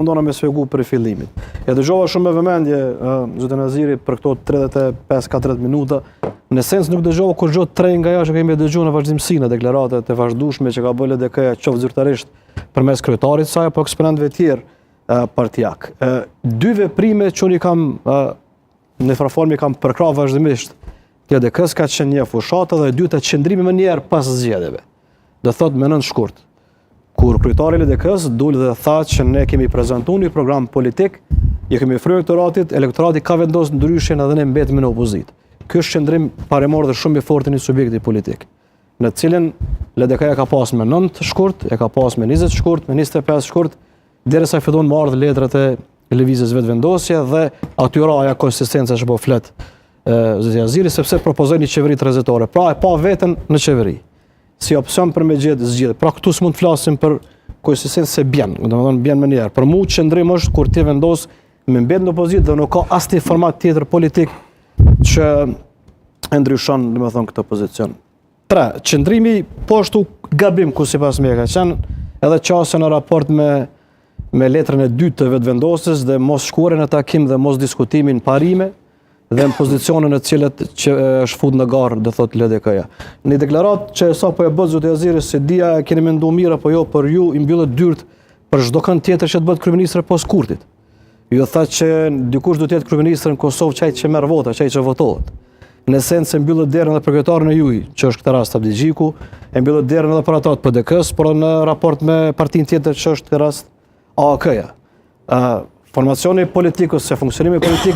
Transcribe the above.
Mundona me sfegu për fillimit. E dëgjova shumë me vëmendje zotin Naziri për këto 35-40 minuta. Në sens nuk dëgjova kur gjë tre nga ajo që kemi dëgjuar në vazhdimsi në deklaratat e vazhdueshme që ka bërë LDK-ja qoftë zyrtarisht përmes kryetarit të saj apo eksponentëve të tjerë partijak. Dy veprime që unë kam në formë kam përkrah vazhdimisht LDK-s ka qenë një fushatë dhe e dyta qëndrimi më njëherë pas zgjedhjeve. Do thotë me nën shkurt. Kur kryetari i LDK-s doli dhe tha që ne kemi prezantuar një program politik, i kemi fryrë elektorati ka vendosur ndryshjen edhe ne mbetemi në opozitë. Ky është qëndrim paremor dhe shumë i fortë në subjektin politik, në të cilin LDK-ja ka pas me 9 shkurt, e ka pas me 20 shkurt, me 25 shkurt, derisa fillon me ardh letrat e lëvizjes vetëvendosje dhe atyra ajo konsistenca që po flet zoti Aziri sepse propozoi një qeveri tranzitore. Pra e pa veten në qeveri si opsion për me gjetë zgjedhje. Pra këtu s'mund të flasim për konsistencë se bjen, domethënë bjen më njëherë. Për mua qëndrim është kur ti vendos me mbet në opozitë dhe nuk ka asnjë format tjetër politik që e ndryshon domethënë këtë pozicion. 3. Qëndrimi po ashtu gabim ku sipas meje ka qenë edhe qasja në raport me letrën e dytë të vetëvendosjes dhe mos shkuarjen në takim dhe mos diskutimin parime dhe në pozicionin e cilët që është fut në garë, do thotë LDK-ja. Në deklaratë që sapo e bë zoti Aziri se dia keni menduar mirë apo jo, por ju i mbyllet dyert për çdo kënd tjetër që të bëhet kryeministër pas kurtit. Ju tha që dikush do të jetë kryeministër në Kosovë çaj që merr vota, çaj që votohet. Në esencë mbyllet derën edhe për kryetarin e juaj, që është këtë rast Abdi Xhiku, e mbyllet derën edhe për ata të PDK-s, por në raport me partinë tjetër që është këtë rast AAK-ja. Formacioni politik ose funksionimi politik